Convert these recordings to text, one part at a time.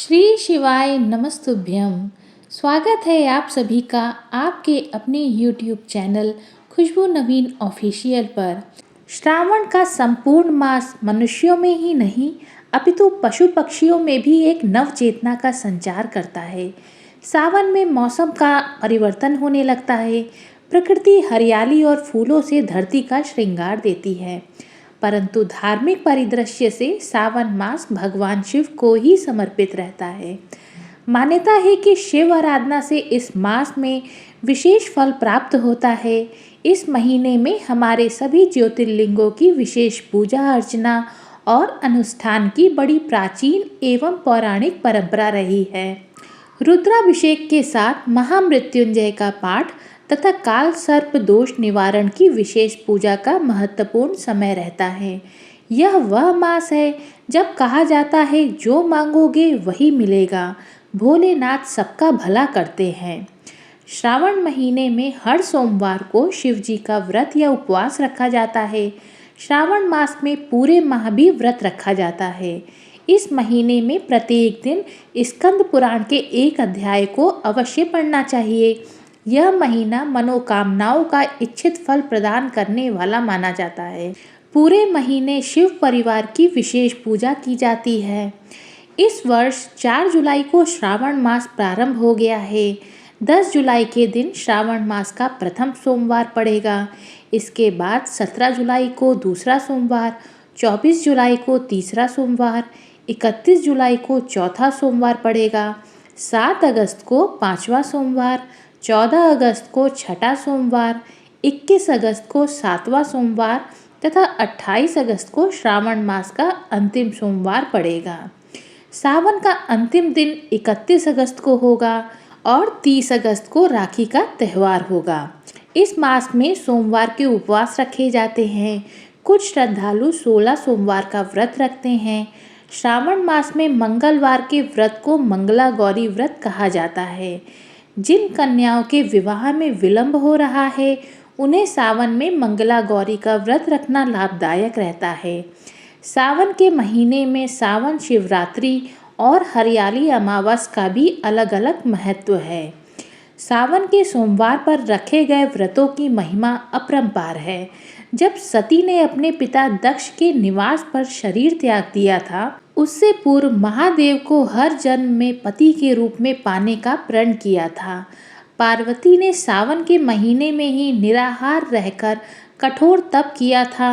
श्री शिवाय नमस्तुभ्यम। स्वागत है आप सभी का आपके अपने YouTube चैनल खुशबू नवीन ऑफिशियल पर। श्रावण का संपूर्ण मास मनुष्यों में ही नहीं अपितु पशु पक्षियों में भी एक नव चेतना का संचार करता है। सावन में मौसम का परिवर्तन होने लगता है। प्रकृति हरियाली और फूलों से धरती का श्रृंगार देती है, परंतु धार्मिक परिदृश्य से सावन मास भगवान शिव को ही समर्पित रहता है। मान्यता है कि शिव आराधना से इस मास में विशेष फल प्राप्त होता है। इस महीने में हमारे सभी ज्योतिर्लिंगों की विशेष पूजा अर्चना और अनुष्ठान की बड़ी प्राचीन एवं पौराणिक परंपरा रही है। रुद्राभिषेक के साथ महामृत्युंजय का पाठ तथा काल सर्प दोष निवारण की विशेष पूजा का महत्वपूर्ण समय रहता है। यह वह मास है जब कहा जाता है जो मांगोगे वही मिलेगा, भोलेनाथ सबका भला करते हैं। श्रावण महीने में हर सोमवार को शिव जी का व्रत या उपवास रखा जाता है। श्रावण मास में पूरे माह भी व्रत रखा जाता है। इस महीने में प्रत्येक दिन स्कंद पुराण के एक अध्याय को अवश्य पढ़ना चाहिए। यह महीना मनोकामनाओं का इच्छित फल प्रदान करने वाला माना जाता है। पूरे महीने शिव परिवार की विशेष पूजा की जाती है। इस वर्ष 4 जुलाई को श्रावण मास प्रारंभ हो गया है। 10 जुलाई के दिन श्रावण मास का प्रथम सोमवार पड़ेगा। इसके बाद 17 जुलाई को दूसरा सोमवार, 24 जुलाई को तीसरा सोमवार, 31 जुलाई को चौथा सोमवार पड़ेगा, 7 अगस्त को पांचवा सोमवार, 14 अगस्त को छठा सोमवार, 21 अगस्त को सातवां सोमवार तथा 28 अगस्त को श्रावण मास का अंतिम सोमवार पड़ेगा। सावन का अंतिम दिन 31 अगस्त को होगा और 30 अगस्त को राखी का त्यौहार होगा। इस मास में सोमवार के उपवास रखे जाते हैं। कुछ श्रद्धालु 16 सोमवार का व्रत रखते हैं। श्रावण मास में मंगलवार के व्रत को मंगला गौरी व्रत कहा जाता है। जिन कन्याओं के विवाह में विलंब हो रहा है उन्हें सावन में मंगला गौरी का व्रत रखना लाभदायक रहता है। सावन के महीने में सावन शिवरात्रि और हरियाली अमावस का भी अलग अलग महत्व है। सावन के सोमवार पर रखे गए व्रतों की महिमा अपरंपार है। जब सती ने अपने पिता दक्ष के निवास पर शरीर त्याग दिया था, उससे पूर्व महादेव को हर जन्म में पति के रूप में पाने का प्रण किया था। पार्वती ने सावन के महीने में ही निराहार रहकर कठोर तप किया था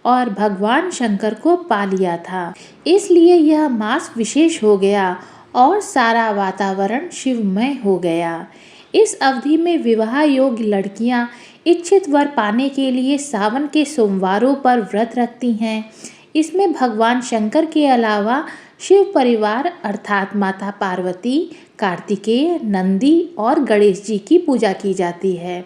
और भगवान शंकर को पा लिया था। इसलिए यह मास विशेष हो गया और सारा वातावरण शिवमय हो गया। इस अवधि में विवाह योग्य लड़कियां इच्छित वर पाने के लिए सावन के सोमवारों पर व्रत रखती हैं। इसमें भगवान शंकर के अलावा शिव परिवार अर्थात माता पार्वती, कार्तिकेय, नंदी और गणेश जी की पूजा की जाती है।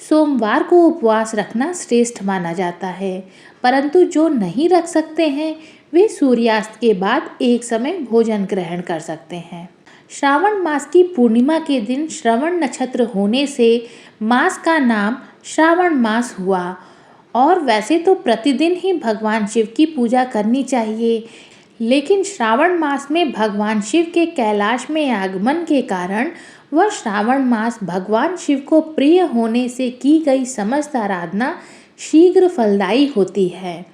सोमवार को उपवास रखना श्रेष्ठ माना जाता है, परंतु जो नहीं रख सकते हैं वे सूर्यास्त के बाद एक समय भोजन ग्रहण कर सकते हैं। श्रावण मास की पूर्णिमा के दिन श्रवण नक्षत्र होने से मास का नाम श्रावण मास हुआ। और वैसे तो प्रतिदिन ही भगवान शिव की पूजा करनी चाहिए, लेकिन श्रावण मास में भगवान शिव के कैलाश में आगमन के कारण वह श्रावण मास भगवान शिव को प्रिय होने से की गई समस्त आराधना शीघ्र फलदायी होती है।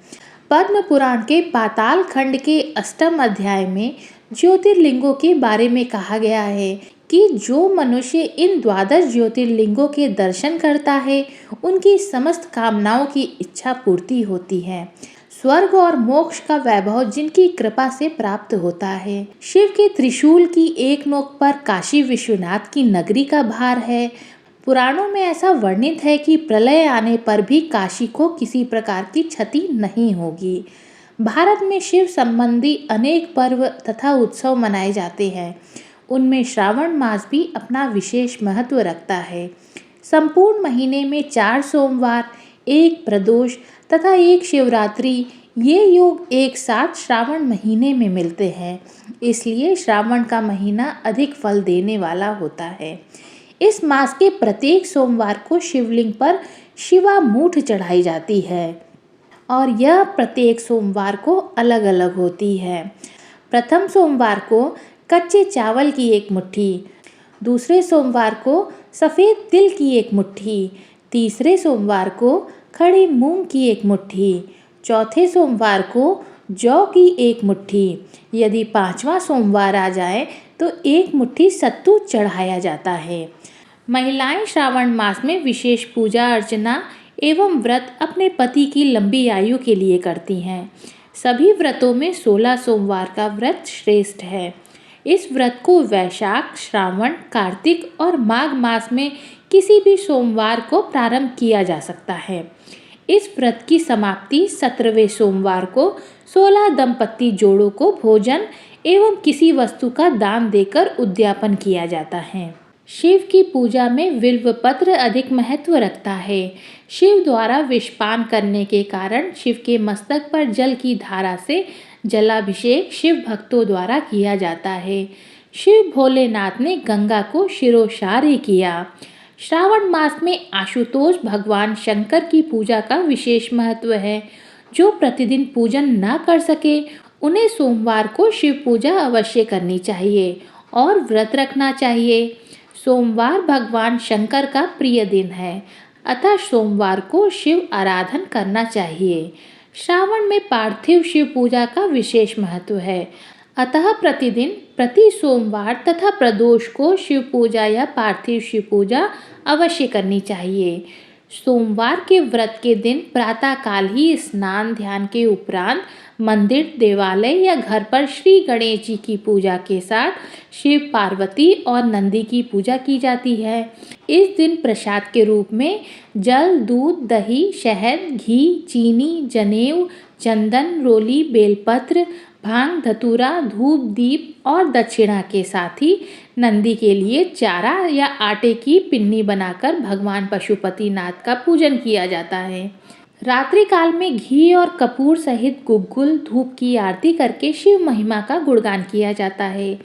पद्म पुराण के पाताल खंड के 8वें अध्याय में ज्योतिर्लिंगों के बारे में कहा गया है कि जो मनुष्य इन 12 ज्योतिर्लिंगों के दर्शन करता है उनकी समस्त कामनाओं की इच्छा पूर्ति होती है। स्वर्ग और मोक्ष का वैभव जिनकी कृपा से प्राप्त होता है। शिव के त्रिशूल की एक नोक पर काशी विश्वनाथ की नगरी का भार है। पुराणों में ऐसा वर्णित है कि प्रलय आने पर भी काशी को किसी प्रकार की क्षति नहीं होगी। भारत में शिव संबंधी अनेक पर्व तथा उत्सव मनाए जाते हैं। उनमें श्रावण मास भी अपना विशेष महत्व रखता है। संपूर्ण महीने में 4 सोमवार, 1 प्रदोष तथा 1 शिवरात्रि ये योग एक साथ श्रावण महीने में मिलते हैं। इसलिए श्रावण का महीना अधिक फल देने वाला होता है। इस मास के प्रत्येक सोमवार को शिवलिंग पर शिवामूठ चढ़ाई जाती है और यह प्रत्येक सोमवार को अलग अलग होती है। प्रथम सोमवार को कच्चे चावल की एक मुट्ठी। दूसरे सोमवार को सफ़ेद तिल की एक मुट्ठी। तीसरे सोमवार को खड़े मूंग की एक मुट्ठी। चौथे सोमवार को जौ की एक मुट्ठी। यदि पांचवा सोमवार आ जाए तो एक मुट्ठी सत्तू चढ़ाया जाता है। महिलाएं श्रावण मास में विशेष पूजा अर्चना एवं व्रत अपने पति की लंबी आयु के लिए करती हैं। सभी व्रतों में 16 सोमवार का व्रत श्रेष्ठ है। इस व्रत को वैशाख, श्रावण, कार्तिक और माघ मास में किसी भी सोमवार को प्रारंभ किया जा सकता है। इस व्रत की समाप्ति 17वें सोमवार को 16 दंपत्ति जोड़ों को भोजन एवं किसी वस्तु का दान देकर उद्यापन किया जाता है। शिव की पूजा में बिल्व पत्र अधिक महत्व रखता है। शिव द्वारा विषपान करने के कारण शिव के मस्तक पर जल की धारा से जलाभिषेक शिव भक्तों द्वारा किया जाता है। शिव भोलेनाथ ने गंगा को शिरोशार्य किया। श्रावण मास में आशुतोष भगवान शंकर की पूजा का विशेष महत्व है। जो प्रतिदिन पूजन न कर सके उन्हें सोमवार को शिव पूजा अवश्य करनी चाहिए और व्रत रखना चाहिए। सोमवार भगवान शंकर का प्रिय दिन है, अतः सोमवार को शिव आराधन करना चाहिए। श्रावण में पार्थिव शिव पूजा का विशेष महत्व है, अतः प्रतिदिन प्रति सोमवार तथा प्रदोष को शिव पूजा या पार्थिव शिव पूजा अवश्य करनी चाहिए। सोमवार के व्रत के दिन प्रातःकाल ही स्नान ध्यान के उपरांत मंदिर, देवालय या घर पर श्री गणेश जी की पूजा के साथ शिव, पार्वती और नंदी की पूजा की जाती है। इस दिन प्रसाद के रूप में जल, दूध, दही, शहद, घी, चीनी, जनेऊ, चंदन, रोली, बेलपत्र, भांग, धतूरा, धूप, दीप और दक्षिणा के साथ ही नंदी के लिए चारा या आटे की पिन्नी बनाकर भगवान पशुपतिनाथ का पूजन किया जाता है। रात्रि काल में घी और कपूर सहित गुग्गुल धूप की आरती करके शिव महिमा का गुणगान किया जाता है।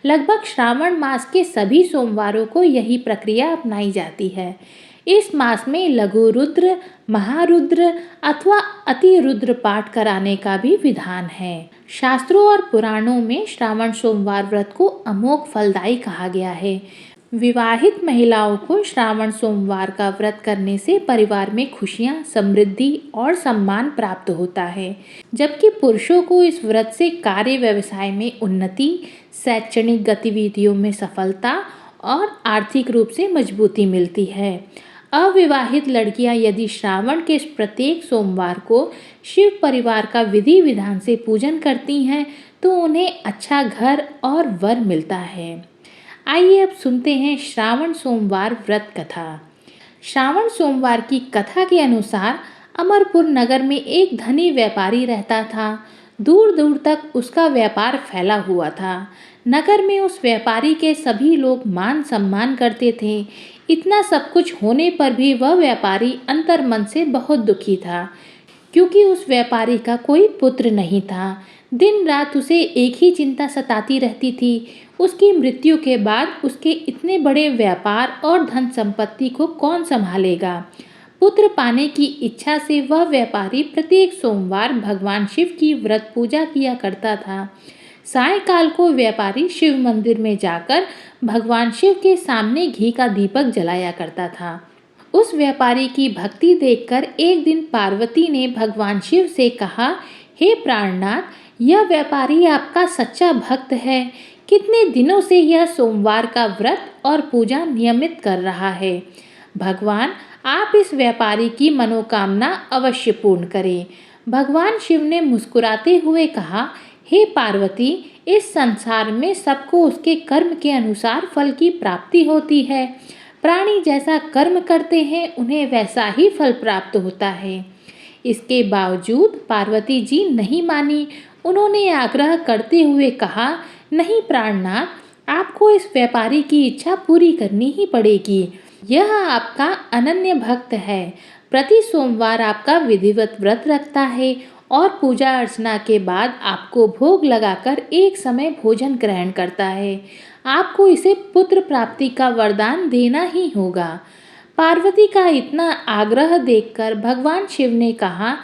लगभग श्रावण मास के सभी सोमवारों को यही प्रक्रिया अपनाई जाती है। इस मास में लघु रुद्र, महारुद्र अथवा अति रुद्र पाठ कराने का भी विधान है। शास्त्रों और पुराणों में श्रावण सोमवार व्रत को अमोघ फलदायी कहा गया है। विवाहित महिलाओं को श्रावण सोमवार का व्रत करने से परिवार में खुशियां, समृद्धि और सम्मान प्राप्त होता है, जबकि पुरुषों को इस व्रत से कार्य व्यवसाय में उन्नति, शैक्षणिक गतिविधियों में सफलता और आर्थिक रूप से मजबूती मिलती है। अविवाहित लड़कियां यदि श्रावण के प्रत्येक सोमवार को शिव परिवार का विधि विधान से पूजन करती हैं तो उन्हें अच्छा घर और वर मिलता है। आइए अब सुनते हैं श्रावण सोमवार व्रत कथा। श्रावण सोमवार की कथा के अनुसार अमरपुर नगर में एक धनी व्यापारी रहता था। दूर दूर तक उसका व्यापार फैला हुआ था। नगर में उस व्यापारी के सभी लोग मान सम्मान करते थे। इतना सब कुछ होने पर भी वह व्यापारी अंतर्मन से बहुत दुखी था, क्योंकि उस व्यापारी का कोई पुत्र नहीं था। दिन रात उसे एक ही चिंता सताती रहती थी, उसकी मृत्यु के बाद उसके इतने बड़े व्यापार और धन संपत्ति को कौन संभालेगा। पुत्र पाने की इच्छा से वह व्यापारी प्रत्येक सोमवार भगवान शिव की व्रत पूजा किया करता था। सायंकाल को व्यापारी शिव मंदिर में जाकर भगवान शिव के सामने घी का दीपक जलाया करता था। उस व्यापारी की भक्ति देखकर एक दिन पार्वती ने भगवान शिव से कहा, हे प्राणनाथ, यह व्यापारी आपका सच्चा भक्त है। कितने दिनों से यह सोमवार का व्रत और पूजा नियमित कर रहा है। भगवान, आप इस व्यापारी की मनोकामना अवश्य पूर्ण करें। भगवान शिव ने मुस्कुराते हुए कहा, हे पार्वती, इस संसार में सबको उसके कर्म के अनुसार फल की प्राप्ति होती है। प्राणी जैसा कर्म करते हैं उन्हें वैसा ही फल प्राप्त होता है। इसके बावजूद पार्वती जी नहीं मानी। उन्होंने आग्रह करते हुए कहा, नहीं प्राणनाथ, आपको इस व्यापारी की इच्छा पूरी करनी ही पड़ेगी। यह आपका अनन्य भक्त है, प्रति सोमवार आपका विधिवत व्रत रखता है और पूजा अर्चना के बाद आपको भोग लगाकर एक समय भोजन ग्रहण करता है। आपको इसे पुत्र प्राप्ति का वरदान देना ही होगा। पार्वती का इतना आग्रह देखकर भगवान शिव ने कहा,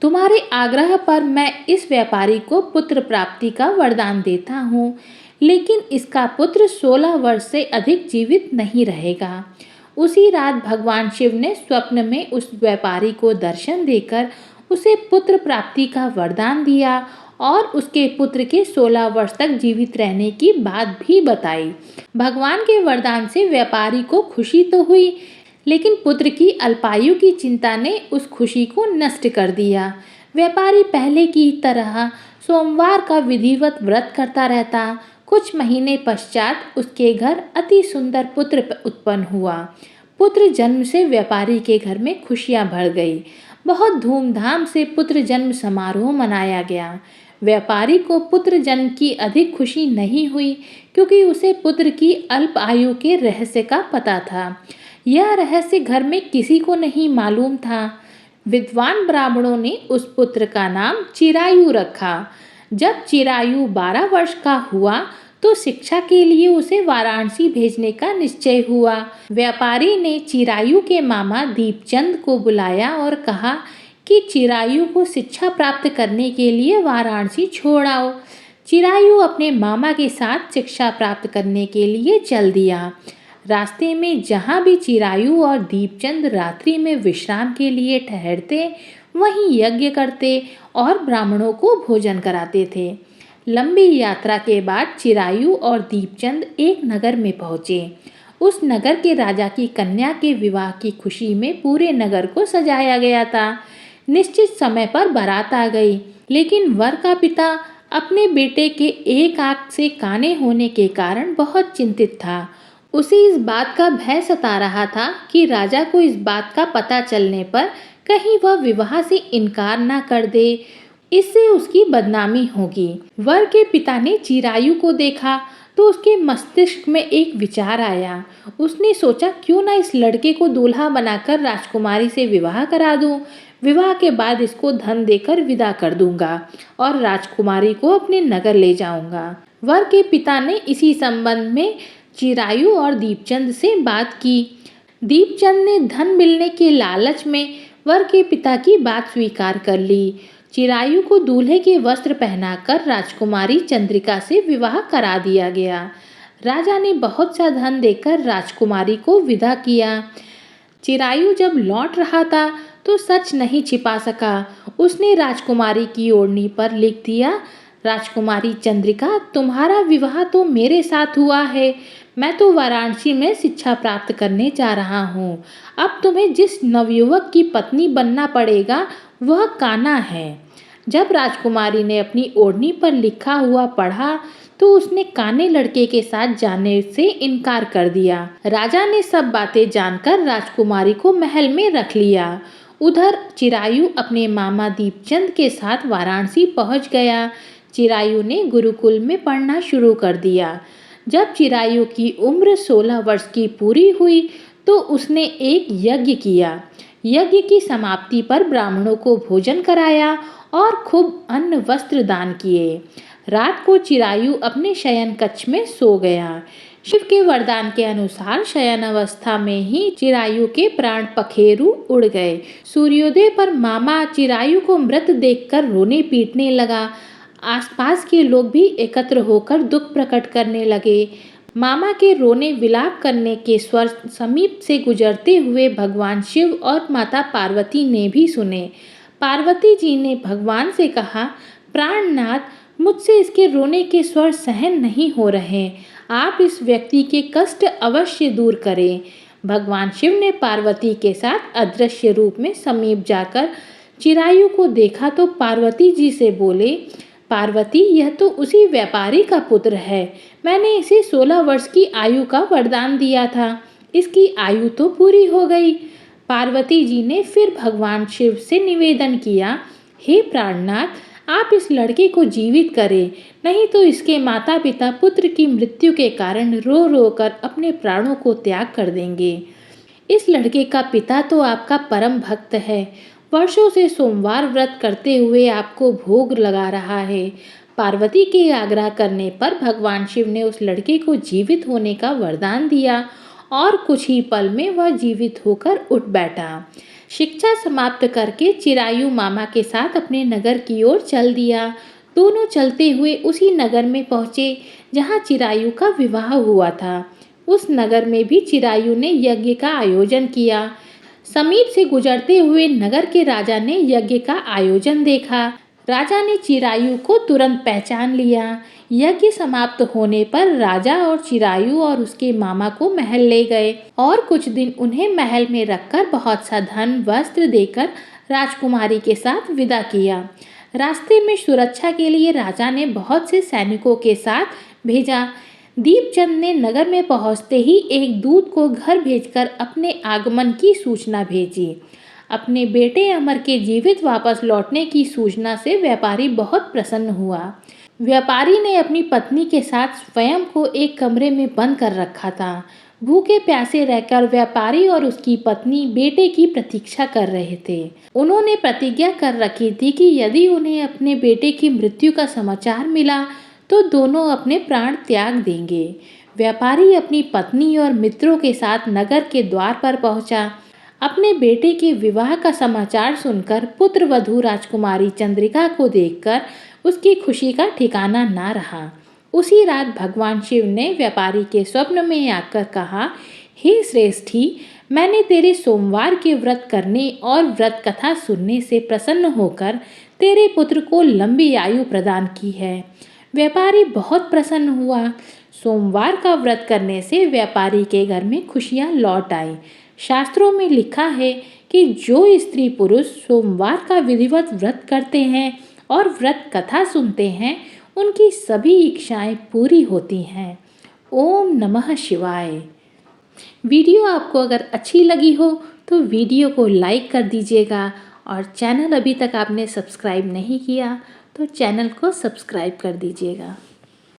तुम्हारे आग्रह पर मैं इस व्यापारी को पुत्र प्राप्ति का वरदान देता हूँ, लेकिन इसका पुत्र 16 वर्ष से अधिक जीवित नहीं रहेगा। उसी रात भगवान शिव ने स्वप्न में उस व्यापारी को दर्शन देकर उसे पुत्र प्राप्ति का वरदान दिया और उसके पुत्र के 16 वर्ष तक जीवित रहने की बात भी बताई। भगवान के वरदान से व्यापारी को खुशी तो हुई, लेकिन पुत्र की अल्पायु की चिंता ने उस खुशी को नष्ट कर दिया। व्यापारी पहले की तरह सोमवार का विधिवत व्रत करता रहता। कुछ महीने पश्चात उसके घर अति सुंदर पुत्र उत्पन्न हुआ। पुत्र जन्म से व्यापारी के घर में खुशियां भर गई। बहुत धूमधाम से पुत्र जन्म समारोह मनाया गया। व्यापारी को पुत्र जन्म की अधिक खुशी नहीं हुई, क्योंकि उसे पुत्र की अल्प आयु के रहस्य का पता था। यह रहस्य घर में किसी को नहीं मालूम था। विद्वान ब्राह्मणों ने उस पुत्र का नाम चिरायु रखा। जब चिरायु 12 वर्ष का हुआ तो शिक्षा के लिए उसे वाराणसी भेजने का निश्चय हुआ। व्यापारी ने चिरायु के मामा दीपचंद को बुलाया और कहा कि चिरायु को शिक्षा प्राप्त करने के लिए वाराणसी छोड़ आओ। चिरायु अपने मामा के साथ शिक्षा प्राप्त करने के लिए चल दिया। रास्ते में जहाँ भी चिरायु और दीपचंद रात्रि में विश्राम के लिए ठहरते, वहीं यज्ञ करते और ब्राह्मणों को भोजन कराते थे। लंबी यात्रा के बाद चिरायु और दीपचंद एक नगर में पहुँचे। उस नगर के राजा की कन्या के विवाह की खुशी में पूरे नगर को सजाया गया था। निश्चित समय पर बारात आ गई, लेकिन वर का पिता अपने बेटे के एक आंख से काने होने के कारण बहुत चिंतित था। उसे इस बात का भय सता रहा था कि राजा को इस बात का पता चलने पर कहीं वह विवाह से इनकार न कर दे, इससे उसकी बदनामी होगी। वर के पिता ने चिरायु को देखा तो उसके मस्तिष्क में एक विचार आया। उसने सोचा, क्यों ना इस लड़के को दूल्हा बनाकर राजकुमारी से विवाह करा दूं। विवाह के बाद इसको धन देकर विदा कर दूंगा और राजकुमारी को अपने नगर ले जाऊंगा। वर के पिता ने इसी संबंध में चिरायु और दीपचंद से बात की। दीपचंद ने धन मिलने के लालच में वर के पिता की बात स्वीकार कर ली। चिरायु को दूल्हे के वस्त्र पहनाकर राजकुमारी चंद्रिका से विवाह करा दिया गया। राजा ने बहुत सा धन देकर राजकुमारी को विदा किया। चिरायु जब लौट रहा था तो सच नहीं छिपा सका। उसने राजकुमारी की ओढ़नी पर लिख दिया, राजकुमारी चंद्रिका, तुम्हारा विवाह तो मेरे साथ हुआ है। मैं तो वाराणसी में शिक्षा प्राप्त करने जा रहा हूँ। अब तुम्हें जिस नवयुवक की पत्नी बनना पड़ेगा वह कान्हा है। जब राजकुमारी ने अपनी ओढ़नी पर लिखा हुआ पढ़ा तो उसने काने लड़के के साथ जाने से इनकार कर दिया। राजा ने सब बातें जानकर राजकुमारी को महल में रख लिया। उधर चिरायु अपने मामा दीपचंद के साथ वाराणसी पहुंच गया। चिरायु ने गुरुकुल में पढ़ना शुरू कर दिया। जब चिरायु की उम्र 16 वर्ष की पूरी हुई तो उसने एक यज्ञ किया। यज्ञ की समाप्ति पर ब्राह्मणों को भोजन कराया और खूब अन्न वस्त्र दान किए। रात को चिरायु अपने शयन कक्ष में सो गया। शिव के वरदान के अनुसार शयन अवस्था में ही चिरायु के प्राण पखेरु उड़ गए। सूर्योदय पर मामा चिरायु को मृत देखकर रोने पीटने लगा। आसपास के लोग भी एकत्र होकर दुख प्रकट करने लगे। मामा के रोने विलाप करने के स्वर समीप से गुजरते हुए भगवान शिव और माता पार्वती ने भी सुने। पार्वती जी ने भगवान से कहा, प्राणनाथ, मुझसे इसके रोने के स्वर सहन नहीं हो रहे। आप इस व्यक्ति के कष्ट अवश्य दूर करें। भगवान शिव ने पार्वती के साथ अदृश्य रूप में समीप जाकर चिरायु को देखा तो पार्वती जी से बोले, पार्वती, यह तो उसी व्यापारी का पुत्र है। मैंने इसे 16 वर्ष की आयु का वरदान दिया था। इसकी आयु तो पूरी हो गई। पार्वती जी ने फिर भगवान शिव से निवेदन किया, हे प्राणनाथ, आप इस लड़के को जीवित करें, नहीं तो इसके माता पिता पुत्र की मृत्यु के कारण रो रो कर अपने प्राणों को त्याग कर देंगे। इस लड़के का पिता तो आपका परम भक्त है। वर्षों से सोमवार व्रत करते हुए आपको भोग लगा रहा है। पार्वती के आग्रह करने पर भगवान शिव ने उस लड़के को जीवित होने का वरदान दिया और कुछ ही पल में वह जीवित होकर उठ बैठा। शिक्षा समाप्त करके चिरायु मामा के साथ अपने नगर की ओर चल दिया। दोनों चलते हुए उसी नगर में पहुँचे जहाँ चिरायु का विवाह हुआ था। उस नगर में भी चिरायु ने यज्ञ का आयोजन किया। समीप से गुजरते हुए नगर के राजा ने यज्ञ का आयोजन देखा। राजा ने चिरायु को तुरंत पहचान लिया। यज्ञ समाप्त होने पर राजा और चिरायु और उसके मामा को महल ले गए और कुछ दिन उन्हें महल में रखकर बहुत सा धन वस्त्र देकर राजकुमारी के साथ विदा किया। रास्ते में सुरक्षा के लिए राजा ने बहुत से सैनिकों के साथ भेजा। दीपचंद ने नगर में पहुंचते ही एक दूत को घर भेजकर अपने आगमन की सूचना भेजी। अपने बेटे अमर के जीवित वापस लौटने की सूचना से व्यापारी बहुत प्रसन्न हुआ। व्यापारी ने अपनी पत्नी के साथ स्वयं को एक कमरे में बंद कर रखा था। भूखे प्यासे रहकर व्यापारी और उसकी पत्नी बेटे की प्रतीक्षा कर रहे थे। उन्होंने प्रतिज्ञा कर रखी थी कि यदि उन्हें अपने बेटे की मृत्यु का समाचार मिला तो दोनों अपने प्राण त्याग देंगे। व्यापारी अपनी पत्नी और मित्रों के साथ नगर के द्वार पर पहुंचा। अपने बेटे के विवाह का समाचार सुनकर पुत्र वधू राजकुमारी चंद्रिका को देखकर उसकी खुशी का ठिकाना ना रहा। उसी रात भगवान शिव ने व्यापारी के स्वप्न में आकर कहा, हे श्रेष्ठी, मैंने तेरे सोमवार के व्रत करने और व्रत कथा सुनने से प्रसन्न होकर तेरे पुत्र को लंबी आयु प्रदान की है। व्यापारी बहुत प्रसन्न हुआ। सोमवार का व्रत करने से व्यापारी के घर में खुशियां लौट आई। शास्त्रों में लिखा है कि जो स्त्री पुरुष सोमवार का विधिवत व्रत करते हैं और व्रत कथा सुनते हैं, उनकी सभी इच्छाएं पूरी होती हैं। ओम नमः शिवाय। वीडियो आपको अगर अच्छी लगी हो तो वीडियो को लाइक कर दीजिएगा और चैनल अभी तक आपने सब्सक्राइब नहीं किया तो चैनल को सब्सक्राइब कर दीजिएगा।